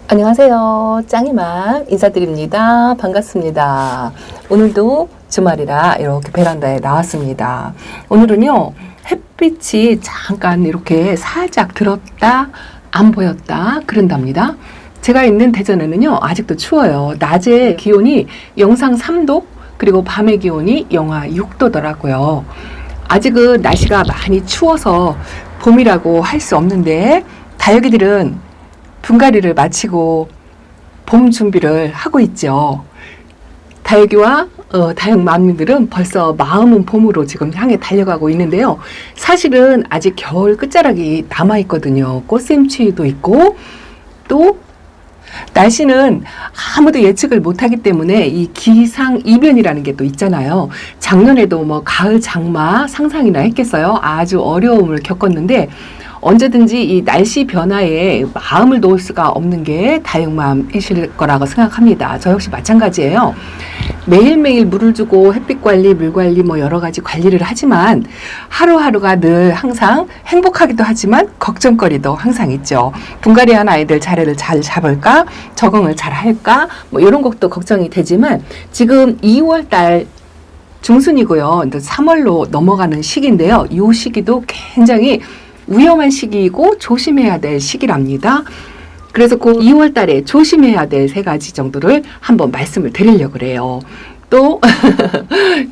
안녕하세요. 짱이맘 인사드립니다. 반갑습니다. 오늘도 주말이라 이렇게 베란다에 나왔습니다. 오늘은요, 햇빛이 잠깐 이렇게 살짝 들었다 안 보였다 그런답니다. 제가 있는 대전에는요, 아직도 추워요. 낮에 기온이 영상 3도, 그리고 밤의 기온이 영하 6도더라고요. 아직은 날씨가 많이 추워서 봄이라고 할 수 없는데, 다육이들은 분갈이를 마치고 봄 준비를 하고 있죠. 다육이와 다육맘미들은 벌써 마음은 봄으로 지금 향해 달려가고 있는데요. 사실은 아직 겨울 끝자락이 남아있거든요. 꽃샘추위도 있고, 또 날씨는 아무도 예측을 못하기 때문에 이 기상이변이라는 게 또 있잖아요. 작년에도 뭐 가을 장마 상상이나 했겠어요. 아주 어려움을 겪었는데, 언제든지 이 날씨 변화에 마음을 놓을 수가 없는 게 다육맘이실 거라고 생각합니다. 저 역시 마찬가지예요. 매일매일 물을 주고 햇빛 관리, 물 관리 뭐 여러 가지 관리를 하지만 하루하루가 늘 항상 행복하기도 하지만 걱정거리도 항상 있죠. 분갈이한 아이들 자리를 잘 잡을까? 적응을 잘 할까? 뭐 이런 것도 걱정이 되지만 지금 2월 달 중순이고요. 3월로 넘어가는 시기인데요. 이 시기도 굉장히 위험한 시기이고 조심해야 될 시기랍니다. 그래서 그 2월 달에 조심해야 될 3가지 정도를 한번 말씀을 드리려고 그래요. 또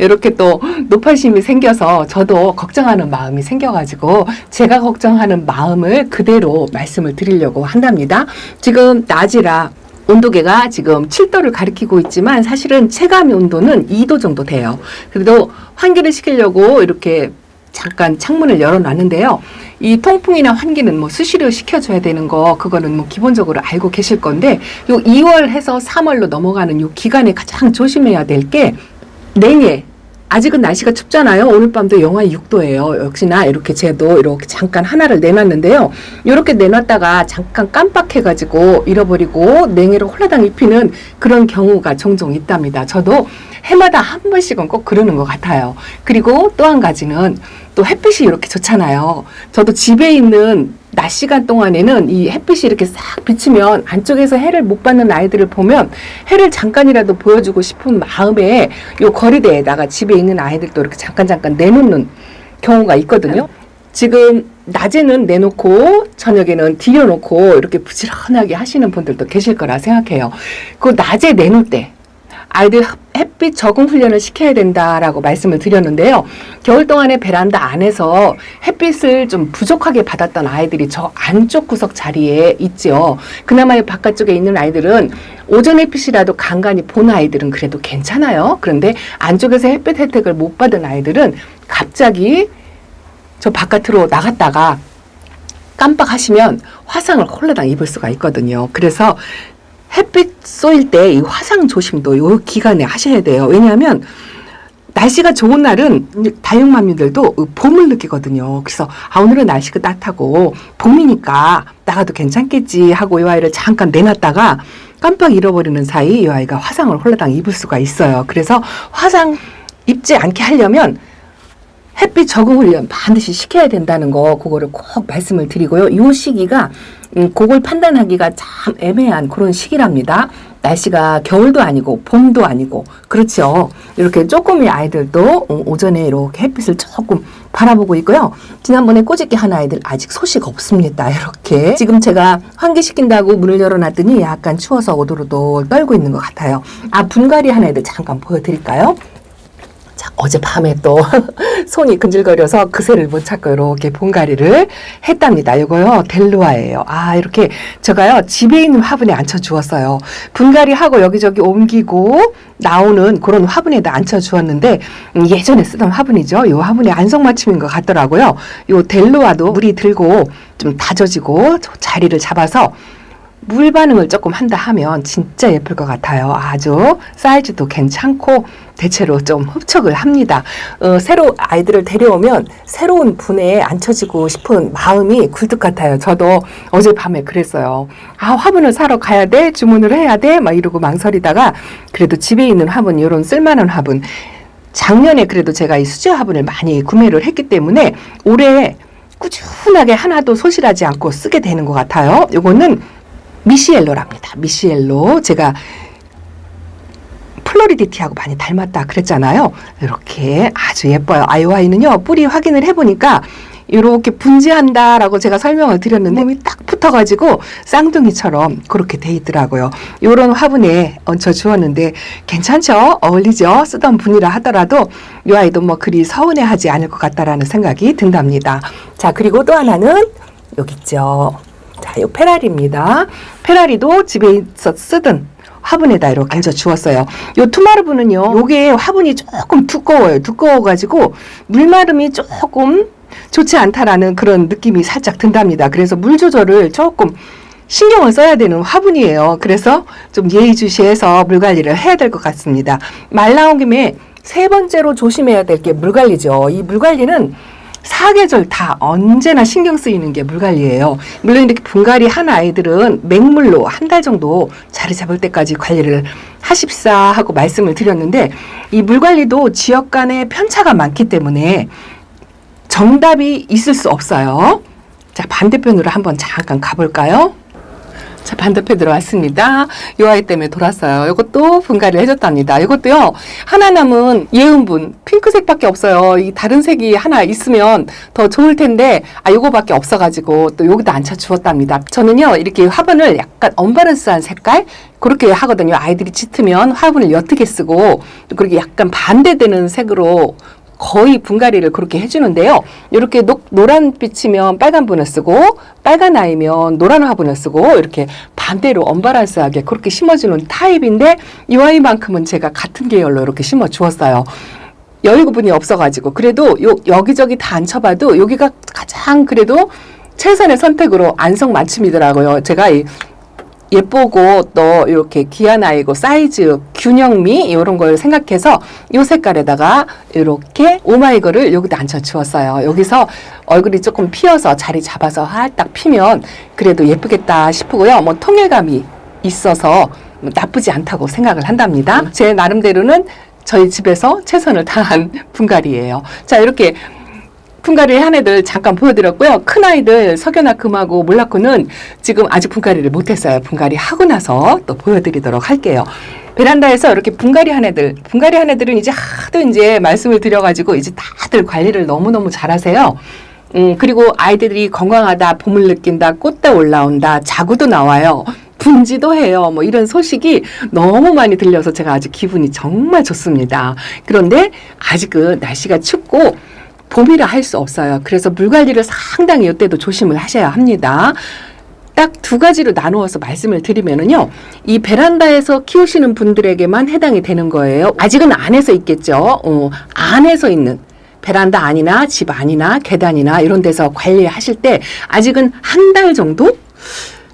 이렇게 또 노파심이 생겨서 저도 걱정하는 마음이 생겨가지고 제가 걱정하는 마음을 그대로 말씀을 드리려고 한답니다. 지금 낮이라 온도계가 지금 7도를 가리키고 있지만 사실은 체감 온도는 2도 정도 돼요. 그래도 환기를 시키려고 이렇게 잠깐 창문을 열어놨는데요. 이 통풍이나 환기는 뭐 수시로 시켜줘야 되는 거, 그거는 뭐 기본적으로 알고 계실 건데, 요 2월 해서 3월로 넘어가는 요 기간에 가장 조심해야 될 게 냉해. 아직은 날씨가 춥잖아요. 오늘 밤도 영하 6도예요. 역시나 이렇게 제도 이렇게 잠깐 하나를 내놨는데요. 이렇게 내놨다가 잠깐 깜빡해가지고 잃어버리고 냉해로 홀라당 입히는 그런 경우가 종종 있답니다. 저도 해마다 한 번씩은 꼭 그러는 것 같아요. 그리고 또 한 가지는 또 햇빛이 이렇게 좋잖아요. 저도 집에 있는 낮 시간 동안에는 이 햇빛이 이렇게 싹 비치면 안쪽에서 해를 못 받는 아이들을 보면 해를 잠깐이라도 보여주고 싶은 마음에 요 거리대에다가 집에 있는 아이들도 이렇게 잠깐 내놓는 경우가 있거든요. 지금 낮에는 내놓고 저녁에는 들여놓고 이렇게 부지런하게 하시는 분들도 계실 거라 생각해요. 그 낮에 내놓을 때 아이들 햇빛 적응 훈련을 시켜야 된다라고 말씀을 드렸는데요. 겨울 동안에 베란다 안에서 햇빛을 좀 부족하게 받았던 아이들이 저 안쪽 구석 자리에 있죠. 그나마 바깥쪽에 있는 아이들은 오전 햇빛이라도 간간히 본 아이들은 그래도 괜찮아요. 그런데 안쪽에서 햇빛 혜택을 못 받은 아이들은 갑자기 저 바깥으로 나갔다가 깜빡하시면 화상을 홀라당 입을 수가 있거든요. 그래서 햇빛 쏘일 때 이 화상 조심도 요 기간에 하셔야 돼요. 왜냐하면 날씨가 좋은 날은 다육맘미들도 봄을 느끼거든요. 그래서 오늘은 날씨가 따뜻하고 봄이니까 나가도 괜찮겠지 하고 이 아이를 잠깐 내놨다가 깜빡 잃어버리는 사이 이 아이가 화상을 홀라당 입을 수가 있어요. 그래서 화상 입지 않게 하려면 햇빛 적응 훈련 반드시 시켜야 된다는 거, 그거를 꼭 말씀을 드리고요. 이 시기가 그걸 판단하기가 참 애매한 그런 시기랍니다. 날씨가 겨울도 아니고 봄도 아니고 그렇죠. 이렇게 쪼꼬미 아이들도 오전에 이렇게 햇빛을 조금 바라보고 있고요. 지난번에 꼬집기 한 아이들 아직 소식 없습니다. 이렇게 지금 제가 환기시킨다고 문을 열어놨더니 약간 추워서 오돌오돌 떨고 있는 것 같아요. 분갈이 한 애들 잠깐 보여드릴까요? 어젯밤에 또 손이 근질거려서 그새를 못 찾고 이렇게 분갈이를 했답니다. 이거요 델루아예요. 이렇게 제가요 집에 있는 화분에 앉혀 주었어요. 분갈이하고 여기저기 옮기고 나오는 그런 화분에다 앉혀 주었는데 예전에 쓰던 화분이죠. 이 화분에 안성맞춤인 것 같더라고요. 이 델루아도 물이 들고 좀 다져지고 자리를 잡아서 물 반응을 조금 한다 하면 진짜 예쁠 것 같아요. 아주 사이즈도 괜찮고 대체로 좀 흡족을 합니다. 새로 아이들을 데려오면 새로운 분에 앉혀지고 싶은 마음이 굴뚝 같아요. 저도 어젯밤에 그랬어요. 화분을 사러 가야 돼? 주문을 해야 돼? 막 이러고 망설이다가 그래도 집에 있는 화분, 이런 쓸만한 화분, 작년에 그래도 제가 이 수제 화분을 많이 구매를 했기 때문에 올해 꾸준하게 하나도 소실하지 않고 쓰게 되는 것 같아요. 요거는 미시엘로랍니다. 미시엘로. 제가 플로리디티하고 많이 닮았다 그랬잖아요. 이렇게 아주 예뻐요. 아이오아이는요, 뿌리 확인을 해보니까 이렇게 분지한다라고 제가 설명을 드렸는데 몸이 딱 붙어가지고 쌍둥이처럼 그렇게 돼 있더라고요. 이런 화분에 얹혀 주었는데 괜찮죠? 어울리죠? 쓰던 분이라 하더라도 이 아이도 뭐 그리 서운해하지 않을 것 같다라는 생각이 든답니다. 자, 그리고 또 하나는 여기 있죠. 자, 이 페라리입니다. 페라리도 집에서 쓰던 화분에다 이렇게 얹어 주었어요. 요 투마르브는요, 요게 화분이 조금 두꺼워요. 두꺼워가지고 물마름이 조금 좋지 않다라는 그런 느낌이 살짝 든답니다. 그래서 물 조절을 조금 신경을 써야 되는 화분이에요. 그래서 좀 예의주시해서 물 관리를 해야 될 것 같습니다. 말 나온 김에 세 번째로 조심해야 될 게 물 관리죠. 이 물 관리는 사계절 다 언제나 신경 쓰이는 게 물 관리예요. 물론 이렇게 분갈이 한 아이들은 맹물로 한 달 정도 자리 잡을 때까지 관리를 하십사 하고 말씀을 드렸는데, 이 물 관리도 지역 간의 편차가 많기 때문에 정답이 있을 수 없어요. 자, 반대편으로 한번 잠깐 가볼까요? 자, 반대편으로 왔습니다. 이 아이 때문에 돌았어요. 이것도 분갈이를 해줬답니다. 이것도요, 하나 남은 예은분, 핑크색밖에 없어요. 이 다른 색이 하나 있으면 더 좋을 텐데, 요거밖에 없어가지고 또 여기다 앉혀 주었답니다. 저는요, 이렇게 화분을 약간 언밸런스한 색깔, 그렇게 하거든요. 아이들이 짙으면 화분을 옅게 쓰고, 또 그렇게 약간 반대되는 색으로 거의 분갈이를 그렇게 해주는데요. 이렇게 노란빛이면 빨간 분을 쓰고, 빨간 아이면 노란 화분을 쓰고, 이렇게 반대로 언밸런스하게 그렇게 심어주는 타입인데, 이 아이만큼은 제가 같은 계열로 이렇게 심어 주었어요. 여유분이 없어가지고. 그래도 여기저기 다 앉혀봐도 여기가 가장 그래도 최선의 선택으로 안성맞춤이더라고요. 제가 예쁘고 또 이렇게 귀한 아이고 사이즈 균형미 이런 걸 생각해서 이 색깔에다가 이렇게 오마이걸을 여기다 앉혀 주었어요. 여기서 얼굴이 조금 피어서 자리 잡아서 살짝 피면 그래도 예쁘겠다 싶고요. 뭐 통일감이 있어서 나쁘지 않다고 생각을 한답니다. 제 나름대로는 저희 집에서 최선을 다한 분갈이에요. 자, 이렇게 분갈이 한 애들 잠깐 보여드렸고요. 큰 아이들 석연아 금하고 몰라코는 지금 아직 분갈이를 못했어요. 분갈이 하고 나서 또 보여드리도록 할게요. 베란다에서 이렇게 분갈이 한 애들은 이제 하도 이제 말씀을 드려가지고 이제 다들 관리를 너무너무 잘하세요. 그리고 아이들이 건강하다, 봄을 느낀다, 꽃대 올라온다, 자구도 나와요. 분지도 해요. 뭐 이런 소식이 너무 많이 들려서 제가 아주 기분이 정말 좋습니다. 그런데 아직은 날씨가 춥고 봄이라 할 수 없어요. 그래서 물 관리를 상당히 이때도 조심을 하셔야 합니다. 딱 두 가지로 나누어서 말씀을 드리면은요, 이 베란다에서 키우시는 분들에게만 해당이 되는 거예요. 아직은 안에서 있겠죠. 안에서 있는 베란다 안이나 집 안이나 계단이나 이런 데서 관리하실 때 아직은 한 달 정도?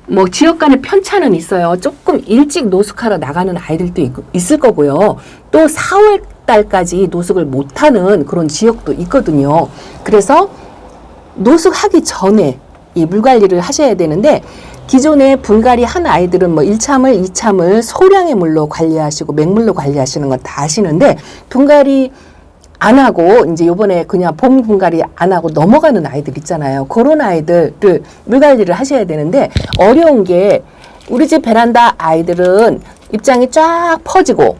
뭐 지역 간의 편차는 있어요. 조금 일찍 노숙하러 나가는 아이들도 있을 거고요. 또 4월 달까지 노숙을 못하는 그런 지역도 있거든요. 그래서 노숙하기 전에 이 물관리를 하셔야 되는데, 기존에 분갈이 한 아이들은 뭐 1참을, 2참을 소량의 물로 관리하시고 맹물로 관리하시는 건 다 아시는데, 분갈이 안 하고 이제 요번에 그냥 봄 분갈이 안 하고 넘어가는 아이들 있잖아요. 그런 아이들을 물관리를 하셔야 되는데, 어려운 게 우리 집 베란다 아이들은 입장이 쫙 퍼지고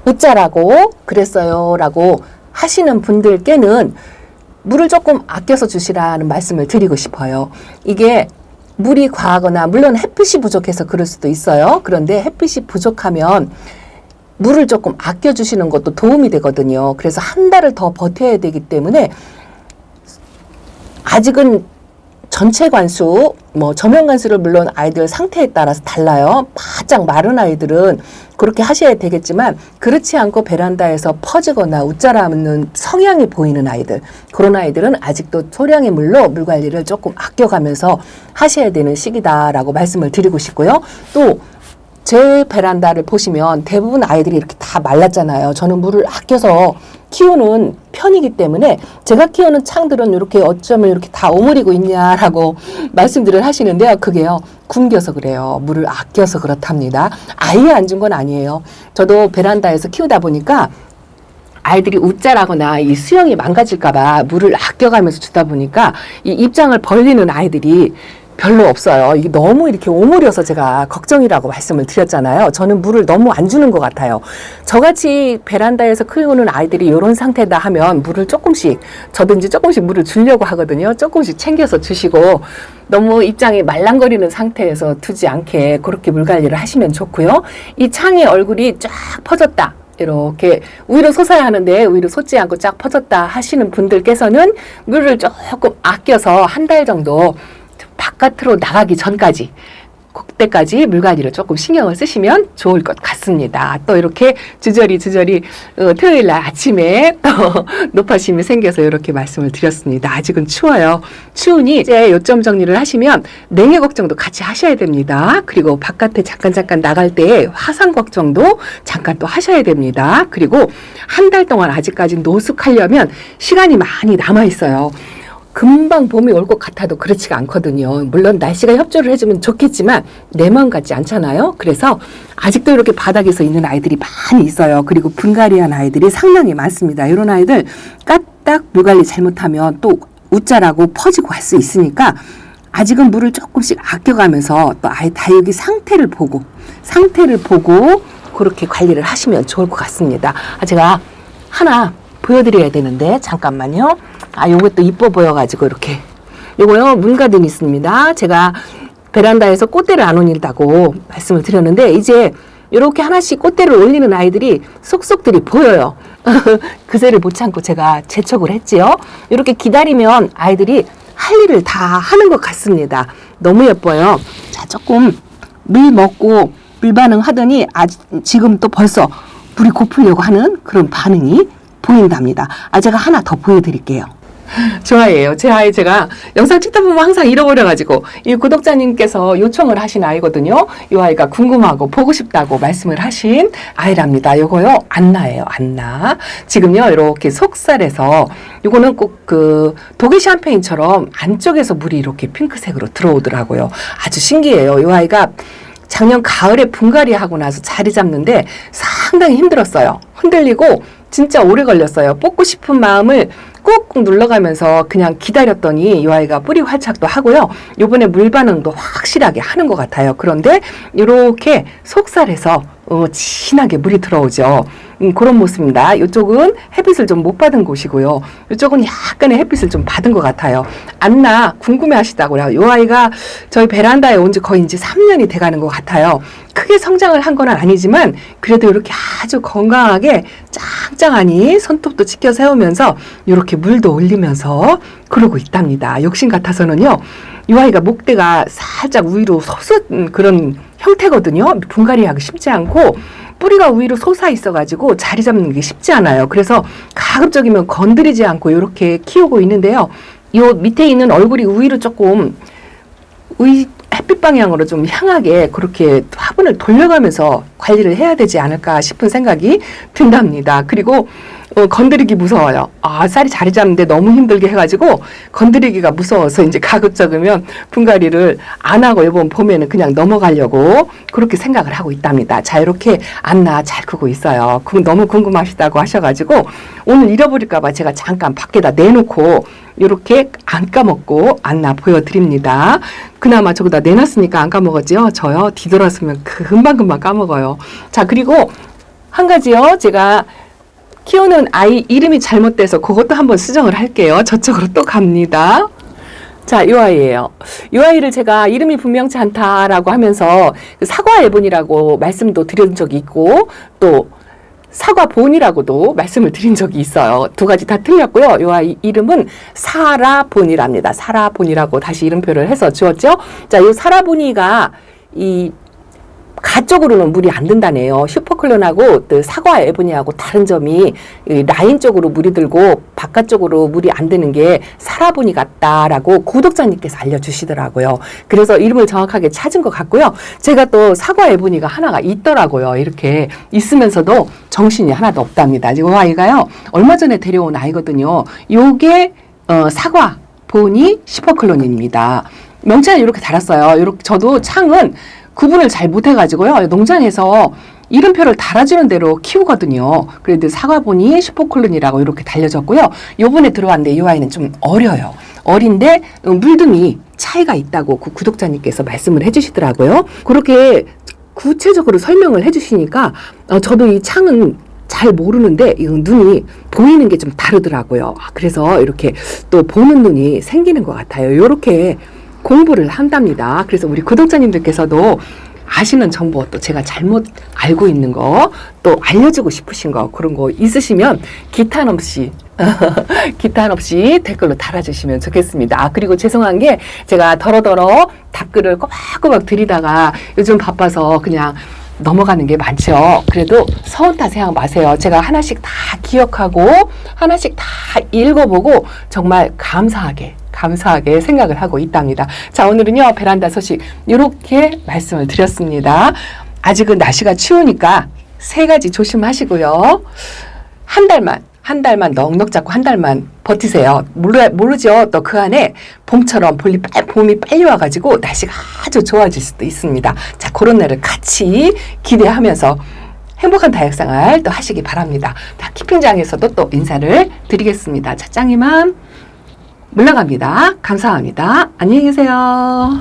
웃자라고 그랬어요 라고 하시는 분들께는 물을 조금 아껴서 주시라는 말씀을 드리고 싶어요. 이게 물이 과하거나 물론 햇빛이 부족해서 그럴 수도 있어요. 그런데 햇빛이 부족하면 물을 조금 아껴주시는 것도 도움이 되거든요. 그래서 한 달을 더 버텨야 되기 때문에 아직은 전체 관수, 뭐 저면 관수를 물론 아이들 상태에 따라서 달라요. 바짝 마른 아이들은 그렇게 하셔야 되겠지만, 그렇지 않고 베란다에서 퍼지거나 웃자라는 성향이 보이는 아이들, 그런 아이들은 아직도 소량의 물로 물 관리를 조금 아껴가면서 하셔야 되는 시기다라고 말씀을 드리고 싶고요. 또 제 베란다를 보시면 대부분 아이들이 이렇게 다 말랐잖아요. 저는 물을 아껴서 키우는 편이기 때문에 제가 키우는 창들은 이렇게 어쩌면 이렇게 다 오므리고 있냐라고 말씀들을 하시는데요. 그게요, 굶겨서 그래요. 물을 아껴서 그렇답니다. 아예 안 준 건 아니에요. 저도 베란다에서 키우다 보니까 아이들이 웃자라거나 이 수영이 망가질까봐 물을 아껴가면서 주다 보니까 이 입장을 벌리는 아이들이 별로 없어요. 이게 너무 이렇게 오므려서 제가 걱정이라고 말씀을 드렸잖아요. 저는 물을 너무 안 주는 것 같아요. 저같이 베란다에서 키우는 아이들이 이런 상태다 하면 물을 조금씩, 저든지 조금씩 물을 주려고 하거든요. 조금씩 챙겨서 주시고, 너무 입장이 말랑거리는 상태에서 두지 않게 그렇게 물 관리를 하시면 좋고요. 이 창의 얼굴이 쫙 퍼졌다, 이렇게 위로 솟아야 하는데 위로 솟지 않고 쫙 퍼졌다 하시는 분들께서는 물을 조금 아껴서 한 달 정도 바깥으로 나가기 전까지, 그때까지 물 관리를 조금 신경을 쓰시면 좋을 것 같습니다. 또 이렇게 주저리 토요일 날 아침에 또 높아심이 생겨서 이렇게 말씀을 드렸습니다. 아직은 추워요. 추우니 이제 요점 정리를 하시면 냉해 걱정도 같이 하셔야 됩니다. 그리고 바깥에 잠깐 나갈 때 화상 걱정도 잠깐 또 하셔야 됩니다. 그리고 한 달 동안 아직까지 노숙하려면 시간이 많이 남아 있어요. 금방 봄이 올 것 같아도 그렇지가 않거든요. 물론 날씨가 협조를 해주면 좋겠지만 내 마음 같지 않잖아요. 그래서 아직도 이렇게 바닥에서 있는 아이들이 많이 있어요. 그리고 분갈이한 아이들이 상당히 많습니다. 이런 아이들 까딱 물 관리 잘못하면 또 웃자라고 퍼지고 할 수 있으니까 아직은 물을 조금씩 아껴가면서 또 아이 다육이 상태를 보고 그렇게 관리를 하시면 좋을 것 같습니다. 제가 하나 보여드려야 되는데 잠깐만요. 요것도 이뻐 보여가지고 이렇게. 요거요, 문가드니스입니다. 제가 베란다에서 꽃대를 안 올린다고 말씀을 드렸는데 이제 이렇게 하나씩 꽃대를 올리는 아이들이 속속들이 보여요. 그새를 못 참고 제가 재촉을 했지요. 이렇게 기다리면 아이들이 할 일을 다 하는 것 같습니다. 너무 예뻐요. 자, 조금 물 먹고 물 반응하더니 지금 또 벌써 물이 고프려고 하는 그런 반응이 보인답니다. 제가 하나 더 보여드릴게요. 좋아해요. 제 아이 제가 영상 찍다 보면 항상 잃어버려가지고 이 구독자님께서 요청을 하신 아이거든요. 이 아이가 궁금하고 보고 싶다고 말씀을 하신 아이랍니다. 요거요, 안나예요. 안나. 지금요, 이렇게 속살에서 요거는 꼭 그 독일 샴페인처럼 안쪽에서 물이 이렇게 핑크색으로 들어오더라고요. 아주 신기해요. 이 아이가 작년 가을에 분갈이 하고 나서 자리 잡는데 상당히 힘들었어요. 흔들리고 진짜 오래 걸렸어요. 뽑고 싶은 마음을 꾹꾹 눌러가면서 그냥 기다렸더니 이 아이가 뿌리 활착도 하고요. 요번에 물 반응도 확실하게 하는 것 같아요. 그런데 이렇게 속살에서 진하게 물이 들어오죠. 그런 모습입니다. 이쪽은 햇빛을 좀 못 받은 곳이고요. 이쪽은 약간의 햇빛을 좀 받은 것 같아요. 안나 궁금해 하시다고요. 이 아이가 저희 베란다에 온 지 거의 이제 3년이 돼가는 것 같아요. 크게 성장을 한 건 아니지만 그래도 이렇게 아주 건강하게 짱짱하니 손톱도 지켜 세우면서 이렇게 물도 올리면서 그러고 있답니다. 욕심 같아서는요. 이 아이가 목대가 살짝 위로 솟은 그런 형태거든요. 분갈이하기 쉽지 않고 뿌리가 위로 솟아 있어가지고 자리 잡는 게 쉽지 않아요. 그래서 가급적이면 건드리지 않고 이렇게 키우고 있는데요. 요 밑에 있는 얼굴이 위로 조금 햇빛 방향으로 좀 향하게 그렇게 화분을 돌려가면서 관리를 해야 되지 않을까 싶은 생각이 든답니다. 그리고 건드리기 무서워요. 쌀이 자리 잡는데 너무 힘들게 해가지고 건드리기가 무서워서 이제 가급적이면 분갈이를 안 하고 이번 봄에는 그냥 넘어가려고 그렇게 생각을 하고 있답니다. 자, 이렇게 안나 잘 크고 있어요. 너무 궁금하시다고 하셔가지고 오늘 잃어버릴까봐 제가 잠깐 밖에다 내놓고 이렇게 안 까먹고 안나 보여드립니다. 그나마 저기다 내놨으니까 안 까먹었지요. 저요 뒤돌았으면 금방금방 까먹어요. 자, 그리고 한 가지요. 제가 키우는 아이 이름이 잘못돼서 그것도 한번 수정을 할게요. 저쪽으로 또 갑니다. 자, 이 아이예요. 이 아이를 제가 이름이 분명치 않다라고 하면서 사과 애본이라고 말씀도 드린 적이 있고 또 사과본이라고도 말씀을 드린 적이 있어요. 두 가지 다 틀렸고요. 이 아이 이름은 사라본이랍니다. 사라본이라고 다시 이름표를 해서 지었죠. 자, 이 사라본이가 이 가쪽으로는 물이 안 든다네요. 슈퍼클론하고 사과 에보니하고 다른 점이 라인 쪽으로 물이 들고 바깥쪽으로 물이 안 드는 게 사라보니 같다라고 구독자님께서 알려주시더라고요. 그래서 이름을 정확하게 찾은 것 같고요. 제가 또 사과 에보니가 하나가 있더라고요. 이렇게 있으면서도 정신이 하나도 없답니다. 이 아이가요. 얼마 전에 데려온 아이거든요. 요게 사과 보니 슈퍼클론입니다. 명찰을 이렇게 달았어요. 이렇게 저도 창은 구분을 잘 못해가지고요. 농장에서 이름표를 달아주는 대로 키우거든요. 그래도 사과보니 슈퍼콜론이라고 이렇게 달려졌고요. 요번에 들어왔는데 이 아이는 좀 어려요. 어린데 물등이 차이가 있다고 그 구독자님께서 말씀을 해주시더라고요. 그렇게 구체적으로 설명을 해주시니까 저도 이 창은 잘 모르는데 이 눈이 보이는 게 좀 다르더라고요. 그래서 이렇게 또 보는 눈이 생기는 것 같아요. 이렇게 공부를 한답니다. 그래서 우리 구독자님들께서도 아시는 정보, 또 제가 잘못 알고 있는 거, 또 알려주고 싶으신 거, 그런 거 있으시면 기탄 없이 댓글로 달아주시면 좋겠습니다. 그리고 죄송한 게 제가 더러더러 답글을 꼬박꼬박 드리다가 요즘 바빠서 그냥 넘어가는 게 많죠. 그래도 서운 탓 생각 마세요. 제가 하나씩 다 기억하고 하나씩 다 읽어보고 정말 감사하게 생각을 하고 있답니다. 자, 오늘은요 베란다 소식 이렇게 말씀을 드렸습니다. 아직은 날씨가 추우니까 3가지 조심하시고요. 한 달만 넉넉 잡고 한 달만 버티세요. 모르죠. 또 그 안에 봄처럼 봄이 빨리 와가지고 날씨가 아주 좋아질 수도 있습니다. 자, 그런 날을 같이 기대하면서 행복한 다육생활 또 하시기 바랍니다. 자, 키핑장에서도 또 인사를 드리겠습니다. 자, 짱이만 물러갑니다. 감사합니다. 안녕히 계세요.